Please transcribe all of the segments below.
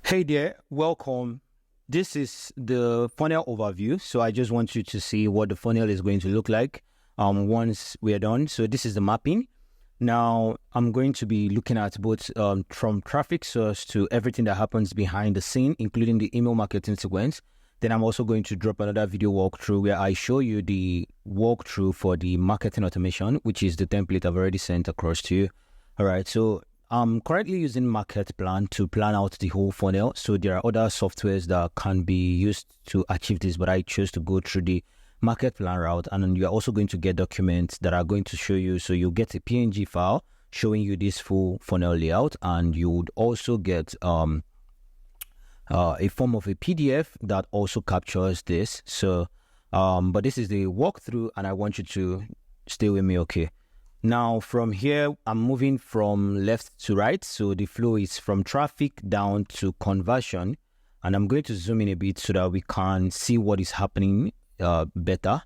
Hey there, welcome. This is the funnel overview. So I just want you to see what the funnel is going to look like once we are done. So this is the mapping. Now I'm going to be looking at both from traffic source to everything that happens behind the scene, including the email marketing sequence. Then I'm also going to drop another video walkthrough where I show you the walkthrough for the marketing automation, which is the template I've already sent across to you. All right, so I'm currently using MarketPlan to plan out the whole funnel. So there are other softwares that can be used to achieve this, but I chose to go through the MarketPlan route. And you're also going to get documents that are going to show you. So you'll get a PNG file showing you this full funnel layout, and you would also get a form of a PDF that also captures this. So, but this is the walkthrough, and I want you to stay with me, okay? Now, from here, I'm moving from left to right. So the flow is from traffic down to conversion. And I'm going to zoom in a bit so that we can see what is happening better.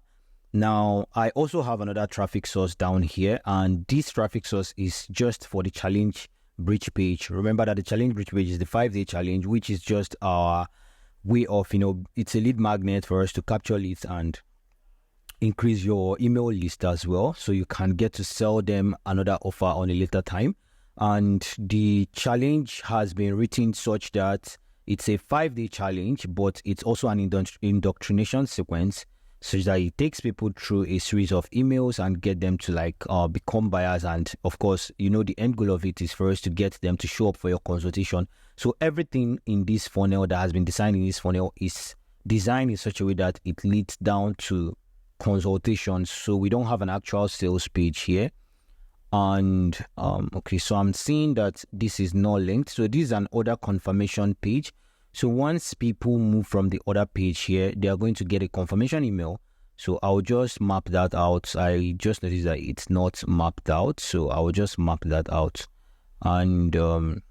Now, I also have another traffic source down here. And this traffic source is just for the challenge bridge page. Remember that the challenge bridge page is the 5-day challenge, which is just our way of, it's a lead magnet for us to capture leads and increase your email list as well, so you can get to sell them another offer on a later time. And the challenge has been written such that it's a 5-day challenge, but it's also an indoctrination sequence, such that it takes people through a series of emails and get them to become buyers. And of course, the end goal of it is for us to get them to show up for your consultation. So everything in this funnel that has been designed in this funnel is designed in such a way that it leads down to consultation. So we don't have an actual sales page here. And okay, so I'm seeing that this is not linked. So this is an order confirmation page. So once people move from the order page here, they are going to get a confirmation email. So I'll just map that out. I just noticed that it's not mapped out, so I'll just map that out. And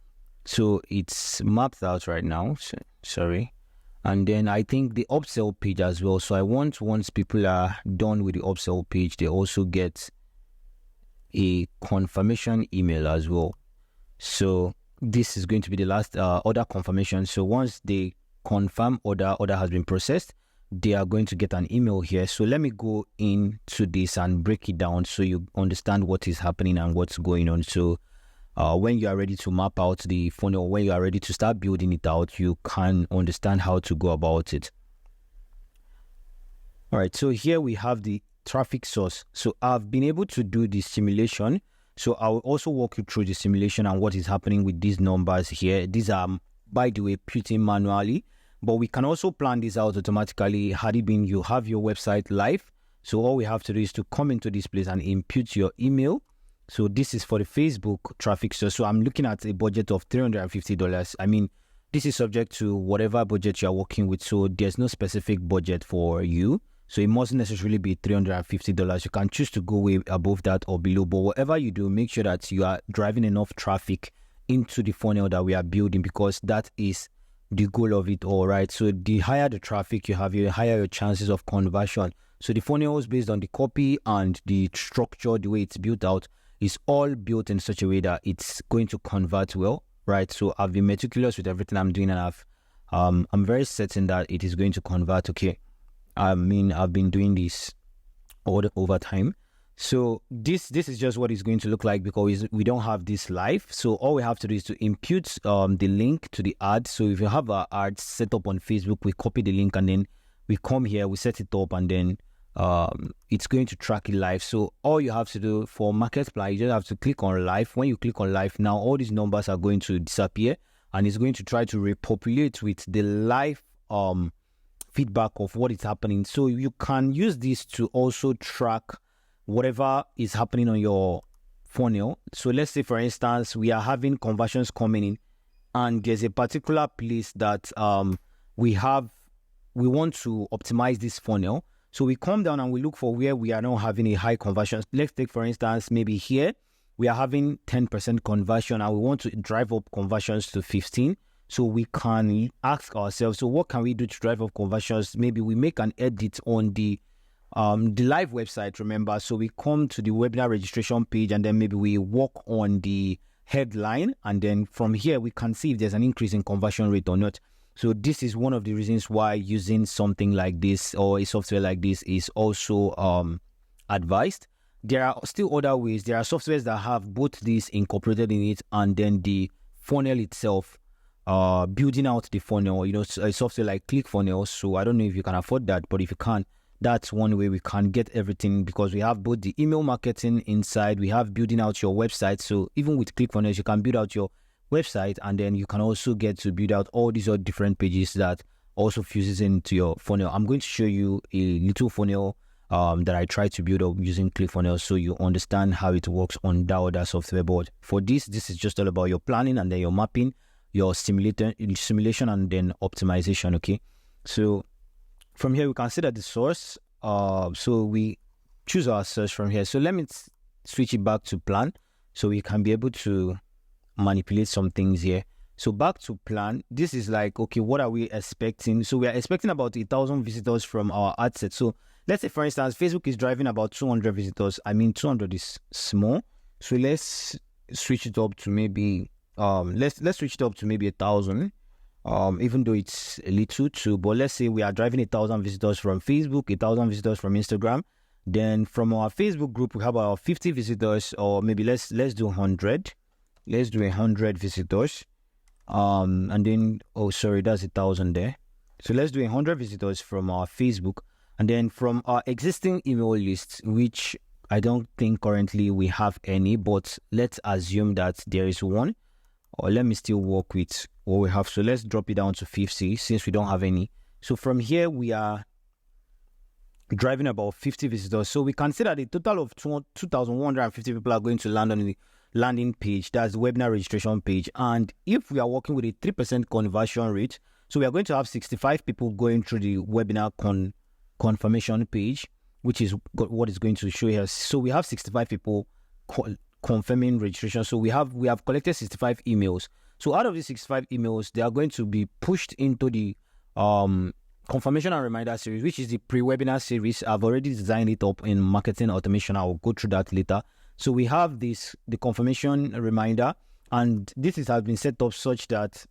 so it's mapped out right now. So, sorry. And then I think the upsell page as well. So I want, once people are done with the upsell page, they also get a confirmation email as well. So this is going to be the last order confirmation. So once they confirm order has been processed, they are going to get an email here. So let me go into this and break it down so you understand what is happening and what's going on. So when you are ready to map out the funnel, when you are ready to start building it out, you can understand how to go about it. All right, so here we have the traffic source. So I've been able to do the simulation. So I'll also walk you through the simulation and what is happening with these numbers here. These are, by the way, put in manually, but we can also plan this out automatically. Had it been you have your website live, so all we have to do is to come into this place and input your email. So this is for the Facebook traffic source. So I'm looking at a budget of $350. I mean, this is subject to whatever budget you're working with. So there's no specific budget for you. So it mustn't necessarily be $350. You can choose to go way above that or below. But whatever you do, make sure that you are driving enough traffic into the funnel that we are building, because that is the goal of it all, right? So the higher the traffic you have, the higher your chances of conversion. So the funnel is based on the copy and the structure, the way it's built out, is all built in such a way that it's going to convert well, right? So I've been meticulous with everything I'm doing, and I'm very certain that it is going to convert, okay? I mean, I've been doing this over time. So this is just what it's going to look like, because we don't have this live. So all we have to do is to impute the link to the ad. So if you have our ad set up on Facebook, we copy the link and then we come here, we set it up, and then it's going to track it live. So all you have to do for MarketPlan, you just have to click on live. When you click on live, now all these numbers are going to disappear, and it's going to try to repopulate with the live feedback of what is happening. So you can use this to also track whatever is happening on your funnel. So let's say, for instance, we are having conversions coming in, and there's a particular place that we want to optimize this funnel. So we come down and we look for where we are now having a high conversion. Let's take, for instance, maybe here we are having 10% conversion and we want to drive up conversions to 15. So we can ask ourselves, so what can we do to drive up conversions? Maybe we make an edit on the live website, remember. So we come to the webinar registration page, and then maybe we work on the headline, and then from here we can see if there's an increase in conversion rate or not. So this is one of the reasons why using something like this or a software like this is also advised. There are still other ways. There are softwares that have both these incorporated in it, and then the funnel itself, building out the funnel, you know, a software like Clickfunnels. So I don't know if you can afford that, but if you can, that's one way we can get everything, because we have both the email marketing inside, we have building out your website. So even with Clickfunnels, you can build out your website, and then you can also get to build out all these other different pages that also fuses into your funnel. I'm going to show you a little funnel that I try to build up using Clickfunnels, so you understand how it works on that other software board. For this is just all about your planning, and then your mapping, your simulation, and then optimization. Okay, so from here we can see that the source, so we choose our source from here. So let me switch it back to plan, so we can be able to manipulate some things here. So back to plan, this is like, okay, what are we expecting? So we are expecting about 1,000 visitors from our ad set. So let's say, for instance, Facebook is driving about 200 visitors. I mean, 200 is small, so let's switch it up to maybe let's switch it up to maybe 1,000, even though it's a little too. But let's say we are driving 1,000 visitors from Facebook, 1,000 visitors from Instagram. Then from our Facebook group, we have about 50 visitors, or maybe let's do 100. Let's do 100 visitors. And then, oh, sorry, that's 1,000 there. So let's do 100 visitors from our Facebook. And then from our existing email list, which I don't think currently we have any, but let's assume that there is one, or let me still work with what we have. So let's drop it down to 50 since we don't have any. So from here, we are driving about 50 visitors. So we can see that a total of 2,150 people are going to land on the landing page. That's the webinar registration page. And if we are working with a 3% conversion rate, so we are going to have 65 people going through the webinar confirmation page, which is what is going to show here. So we have 65 people confirming registration. So we have collected 65 emails. So out of these 65 emails, they are going to be pushed into the confirmation and reminder series, which is the pre-webinar series. I've already designed it up in marketing automation. I will go through that later. So we have the confirmation reminder, and this has been set up such that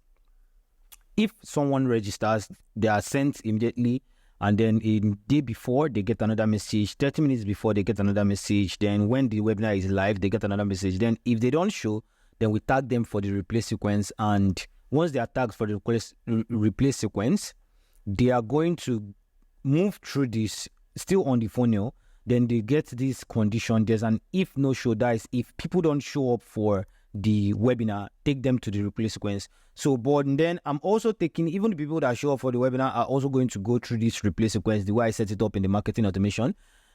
if someone registers, they are sent immediately, and then a day before they get another message, 30 minutes before they get another message, then when the webinar is live, they get another message. Then if they don't show, then we tag them for the replay sequence, and once they are tagged for the replay sequence, they are going to move through this still on the funnel. Then they get this condition. There's an if no show, that is if people don't show up for the webinar, take them to the replay sequence. So, but then I'm also taking, even the people that show up for the webinar are also going to go through this replay sequence the way I set it up in the marketing automation,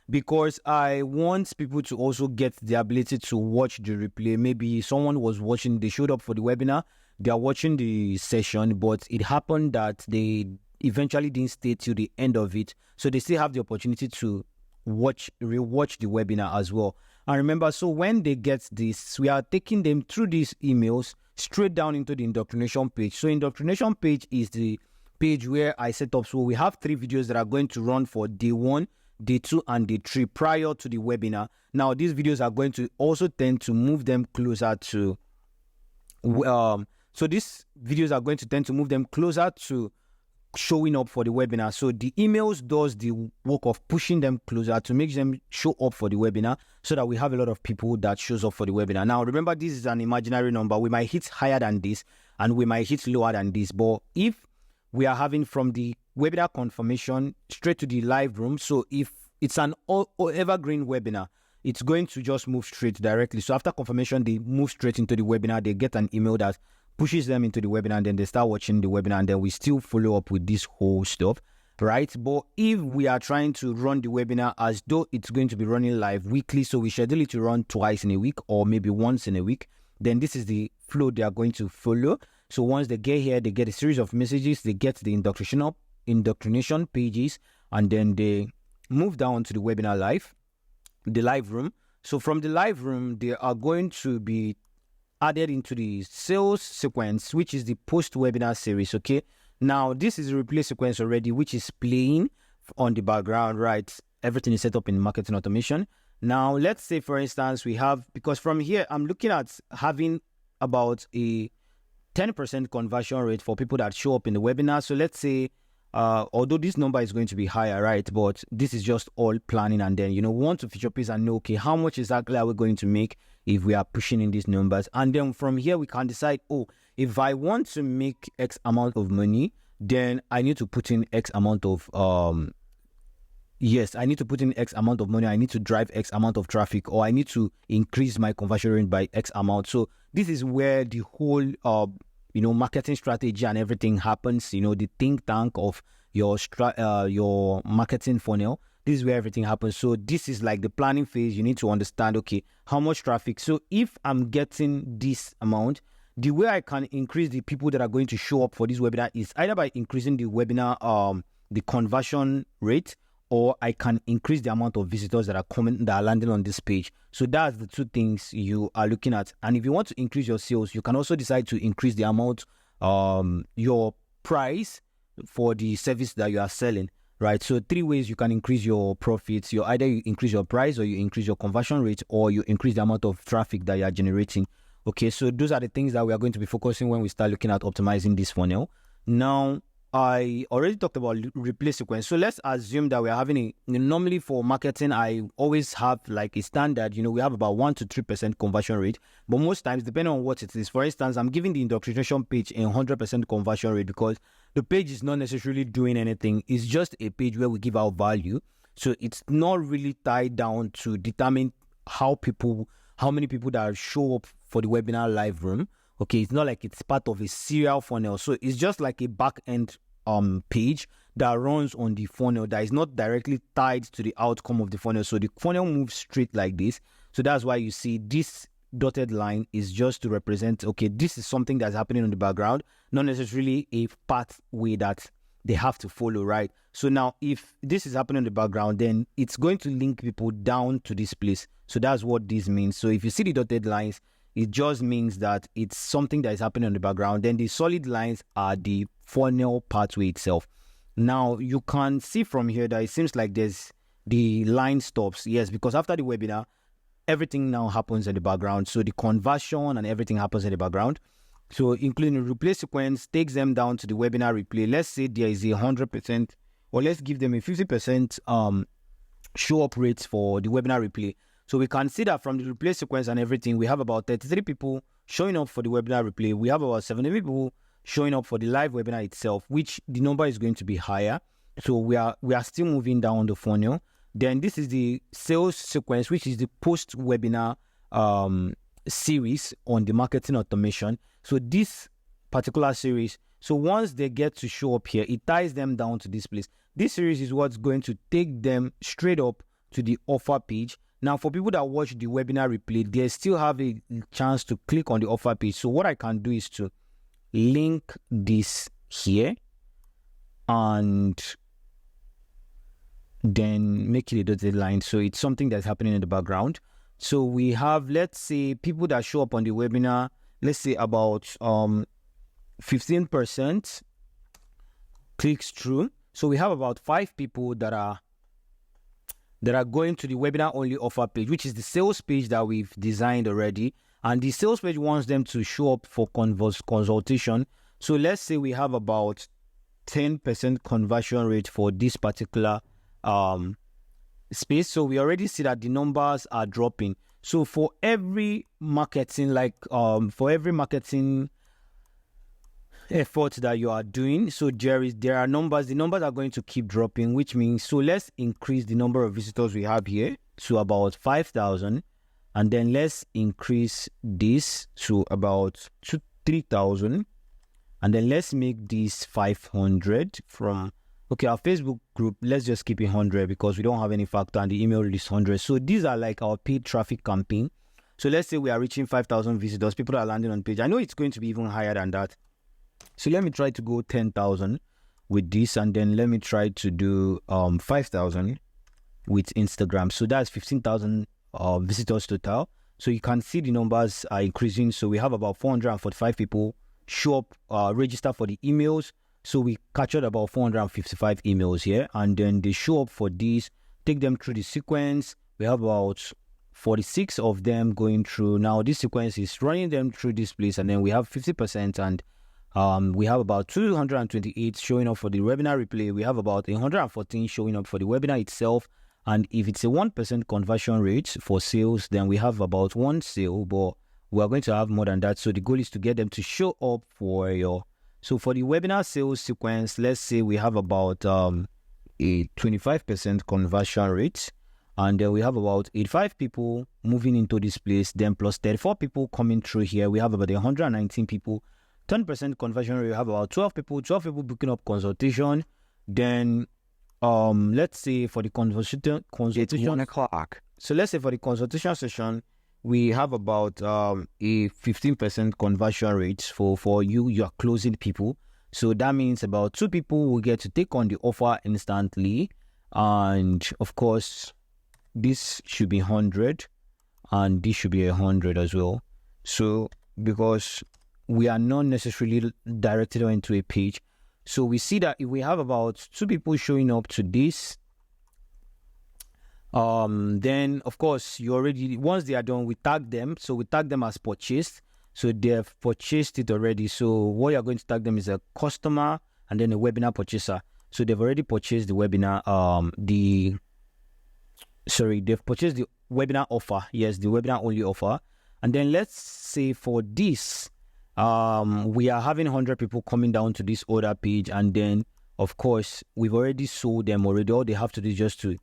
because I want people to also get the ability to watch the replay. Maybe someone was watching, they showed up for the webinar, they are watching the session, but it happened that they eventually didn't stay till the end of it. So they still have the opportunity to rewatch the webinar as well. And remember, so when they get this, we are taking them through these emails straight down into the indoctrination page. So indoctrination page is the page where I set up. So we have 3 videos that are going to run for day 1, day 2, and day 3 prior to the webinar. Now these videos are going to also tend to move them closer to so these videos are going to tend to move them closer to showing up for the webinar. So the emails does the work of pushing them closer to make them show up for the webinar, so that we have a lot of people that shows up for the webinar. Now remember, this is an imaginary number. We might hit higher than this and we might hit lower than this, but if we are having from the webinar confirmation straight to the live room, so if it's an evergreen webinar, it's going to just move straight directly. So after confirmation, they move straight into the webinar. They get an email that pushes them into the webinar, and then they start watching the webinar, and then we still follow up with this whole stuff, right? But if we are trying to run the webinar as though it's going to be running live weekly, so we schedule it to run twice in a week or maybe once in a week, then this is the flow they are going to follow. So once they get here, they get a series of messages, they get the indoctrination pages, and then they move down to the webinar the live room. So from the live room, they are going to be added into the sales sequence, which is the post-webinar series. Okay, now this is a replay sequence already, which is playing on the background, right? Everything is set up in marketing automation. Now let's say, for instance, we have, because from here I'm looking at having about a 10% conversion rate for people that show up in the webinar. So let's say, although this number is going to be higher, right? But this is just all planning, and then, we want to feature pace and know, okay, how much exactly are we going to make if we are pushing in these numbers? And then from here, we can decide, if I want to make X amount of money, then I need to put in X amount of, I need to put in X amount of money. I need to drive X amount of traffic, or I need to increase my conversion rate by X amount. So this is where the whole, marketing strategy and everything happens. The think tank of your marketing funnel. This is where everything happens. So this is like the planning phase. You need to understand, okay, how much traffic. So if I'm getting this amount, the way I can increase the people that are going to show up for this webinar is either by increasing the webinar, the conversion rate, or I can increase the amount of visitors that are landing on this page. So that's the two things you are looking at. And if you want to increase your sales, you can also decide to increase the amount, your price for the service that you are selling, right? So 3 ways you can increase your profits. Either you increase your price, or you increase your conversion rate, or you increase the amount of traffic that you are generating. Okay, so those are the things that we are going to be focusing when we start looking at optimizing this funnel. Now, I already talked about replay sequence. So let's assume that we are having normally for marketing, I always have like a standard, we have about 1 to 3% conversion rate. But most times, depending on what it is, for instance, I'm giving the indoctrination page a 100% conversion rate because the page is not necessarily doing anything. It's just a page where we give out value. So it's not really tied down to determine how many people that show up for the webinar live room. Okay, it's not like it's part of a serial funnel. So it's just like a back end page that runs on the funnel that is not directly tied to the outcome of the funnel. So the funnel moves straight like this. So that's why you see this dotted line is just to represent, okay, this is something that's happening in the background, not necessarily a pathway that they have to follow, right? So now if this is happening in the background, then it's going to link people down to this place. So that's what this means. So if you see the dotted lines, it just means that it's something that is happening in the background. Then the solid lines are the funnel pathway itself. Now you can see from here that it seems like the line stops. Yes, because after the webinar, everything now happens in the background. So the conversion and everything happens in the background. So including the replay sequence takes them down to the webinar replay. Let's say there is a 100%, or let's give them a 50% show up rates for the webinar replay. So we can see that from the replay sequence and everything, we have about 33 people showing up for the webinar replay. We have about 70 people showing up for the live webinar itself, which the number is going to be higher. So we are still moving down the funnel. Then this is the sales sequence, which is the post-webinar series on the marketing automation. So this particular series, so once they get to show up here, it ties them down to this place. This series is what's going to take them straight up to the offer page. Now, for people that watch the webinar replay, they still have a chance to click on the offer page. So what I can do is to link this here and then make it a dotted line. So it's something that's happening in the background. So we have, let's say, people that show up on the webinar, let's say about 15% clicks through. So we have about 5 people that are going to the webinar only offer page, which is the sales page that we've designed already. And the sales page wants them to show up for consultation. So let's say we have about 10% conversion rate for this particular space. So we already see that the numbers are dropping. So for every marketing, for every marketing effort that you are doing, so there are numbers, the numbers are going to keep dropping, which means, so let's increase the number of visitors we have here to about 5,000, and then let's increase this to about 3,000, and then let's make this 500 from, okay, our Facebook group, let's just keep it 100 because we don't have any factor, and the email list 100. So these are like our paid traffic campaign. So let's say we are reaching 5,000 visitors, people are landing on page. I know it's going to be even higher than that. So let me try to go 10,000 with this, and then let me try to do 5,000 with Instagram. So that's 15,000 visitors total. So you can see the numbers are increasing. So we have about 445 people show up, register for the emails. So we captured about 455 emails here, and then they show up for these, take them through the sequence. We have about 46 of them going through. Now this sequence is running them through this place, and then we have 50%, and we have about 228 showing up for the webinar replay. We have about 114 showing up for the webinar itself. And if it's a 1% conversion rate for sales, then we have about 1 sale, but we are going to have more than that. So the goal is to get them to show up for your. So for the webinar sales sequence, let's say we have about a 25% conversion rate, and then we have about 85 people moving into this place, then plus 34 people coming through here. We have about 119 people. 10% conversion rate, we have about 12 people booking up consultation. Then let's say for the consultation it's 1 o'clock. So let's say for the consultation session, we have about a 15% conversion rate for you are closing people. So that means about 2 people will get to take on the offer instantly. And of course, this should be 100 and this should be 100 as well. So because we are not necessarily directed into a page, so we see that if we have about 2 people showing up to this, then of course you already, once they are done, we tag them. So we tag them as purchased. So they have purchased it already. So what you're going to tag them is a customer and then a webinar purchaser. So they've already purchased the webinar, they've purchased the webinar offer. Yes, the webinar only offer. And then let's say for this, we are having 100 people coming down to this order page, and then of course we've already sold them already. All they have to do is just to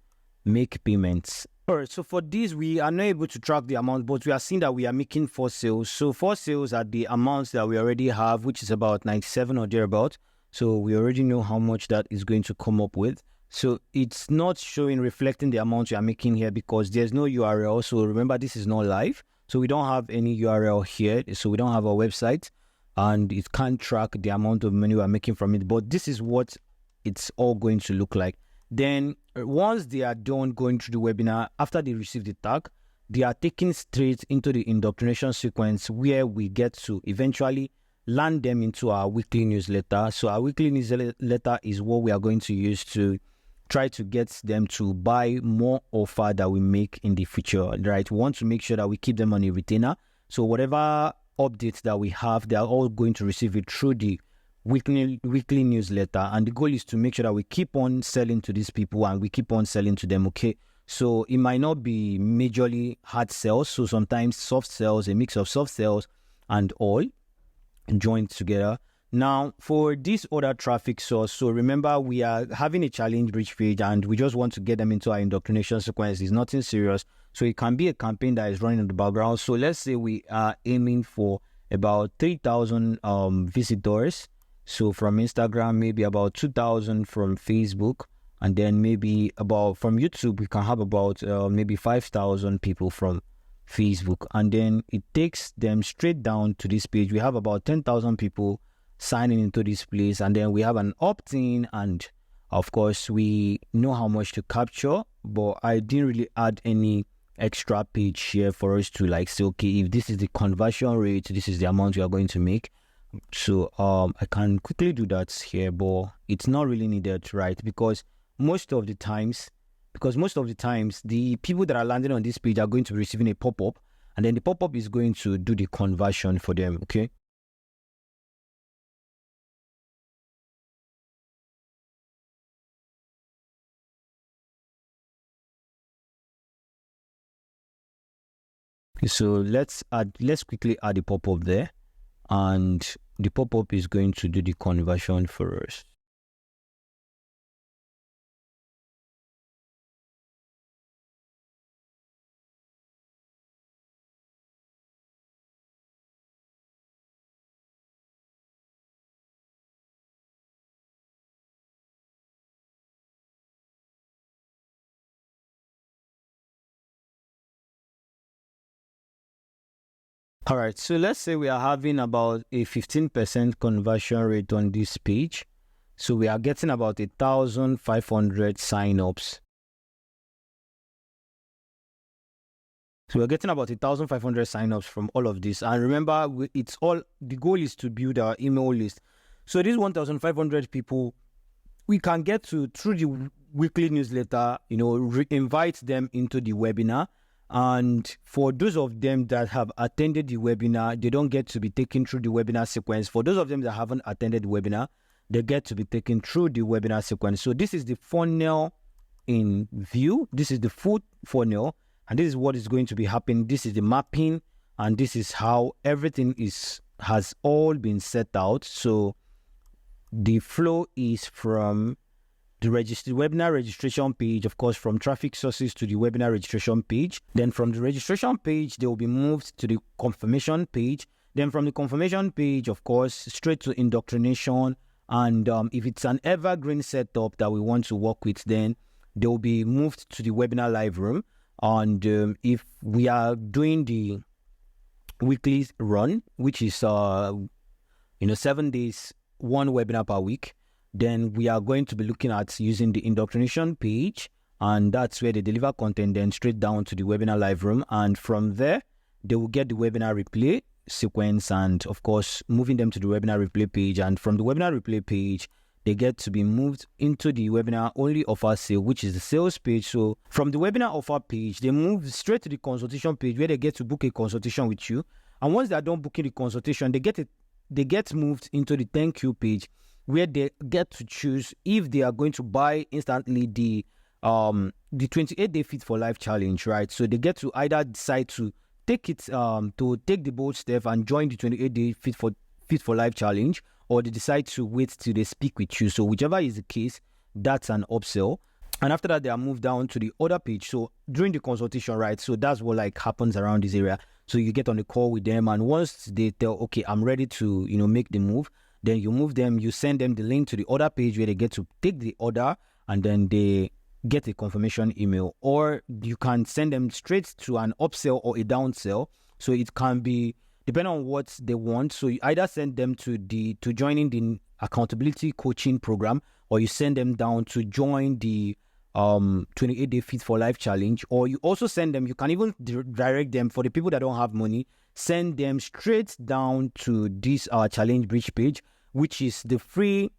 make payments. All right, so for this we are not able to track the amount, but we are seeing that we are making 4 sales. So 4 sales are the amounts that we already have, which is about 97 or thereabout. So we already know how much that is going to come up with. So it's not reflecting the amount we are making here because there's no URL. So remember, this is not live. So we don't have any URL here. So we don't have a website, and it can't track the amount of money we are making from it. But this is what it's all going to look like. Then once they are done going through the webinar, after they receive the tag, they are taken straight into the indoctrination sequence where we get to eventually land them into our weekly newsletter. So our weekly newsletter is what we are going to use to try to get them to buy more offer that we make in the future, right? We want to make sure that we keep them on a retainer. So whatever updates that we have, they are all going to receive it through the weekly newsletter. And the goal is to make sure that we keep on selling to these people and we keep on selling to them, okay? So it might not be majorly hard sales. So sometimes soft sales, a mix of soft sales and all joined together. Now, for this other traffic source, so remember we are having a challenge bridge page and we just want to get them into our indoctrination sequence. It's nothing serious. So it can be a campaign that is running in the background. So let's say we are aiming for about 3,000 visitors. So from Instagram, maybe about 2,000 from Facebook. And then maybe about from YouTube, we can have about maybe 5,000 people from Facebook. And then it takes them straight down to this page. We have about 10,000 people signing into this place, and then we have an opt-in, and of course we know how much to capture, but I didn't really add any extra page here for us to like say, okay, if this is the conversion rate, this is the amount we are going to make. So I can quickly do that here, but it's not really needed, right? Because most of the times the people that are landing on this page are going to be receiving a pop-up, and then the pop-up is going to do the conversion for them, okay? So let's quickly add the pop-up there, and the pop-up is going to do the conversion for us. All right, so let's say we are having about a 15% conversion rate on this page. So we are getting about 1,500 signups. So we're getting about 1,500 signups from all of this. And remember, it's all, the goal is to build our email list. So these 1,500 people, we can get to through the weekly newsletter, invite them into the webinar. And for those of them that have attended the webinar, they don't get to be taken through the webinar sequence. For those of them that haven't attended the webinar, they get to be taken through the webinar sequence. So this is the funnel in view. This is the full funnel, and this is what is going to be happening. This is the mapping, and this is how everything has all been set out. So the flow is from the webinar registration page, of course, from traffic sources to the webinar registration page. Then from the registration page, they will be moved to the confirmation page. Then from the confirmation page, of course, straight to indoctrination. And if it's an evergreen setup that we want to work with, then they will be moved to the webinar live room. And if we are doing the weekly run, which is 7 days, 1 webinar per week, then we are going to be looking at using the indoctrination page, and that's where they deliver content, then straight down to the webinar live room. And from there, they will get the webinar replay sequence, and of course, moving them to the webinar replay page. And from the webinar replay page, they get to be moved into the webinar only offer sale, which is the sales page. So from the webinar offer page, they move straight to the consultation page where they get to book a consultation with you. And once they are done booking the consultation, they get moved into the thank you page, where they get to choose if they are going to buy instantly the 28-day Fit for Life challenge, right? So they get to either decide to take the bold step and join the 28-day Fit for Life challenge, or they decide to wait till they speak with you. So whichever is the case, that's an upsell. And after that, they are moved down to the other page. So during the consultation, right? So that's what happens around this area. So you get on the call with them, and once they tell, okay, I'm ready to make the move, then you move them, you send them the link to the order page where they get to take the order, and then they get a confirmation email. Or you can send them straight to an upsell or a downsell. So it can be depending on what they want. So you either send them to joining the accountability coaching program, or you send them down to join the 28-day Fit for Life challenge. Or you also send them, you can even direct them, for the people that don't have money, send them straight down to this challenge bridge page, which is the free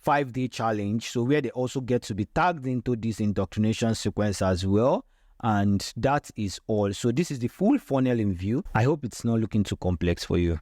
5-day challenge. So where they also get to be tagged into this indoctrination sequence as well. And that is all. So this is the full funnel in view. I hope it's not looking too complex for you.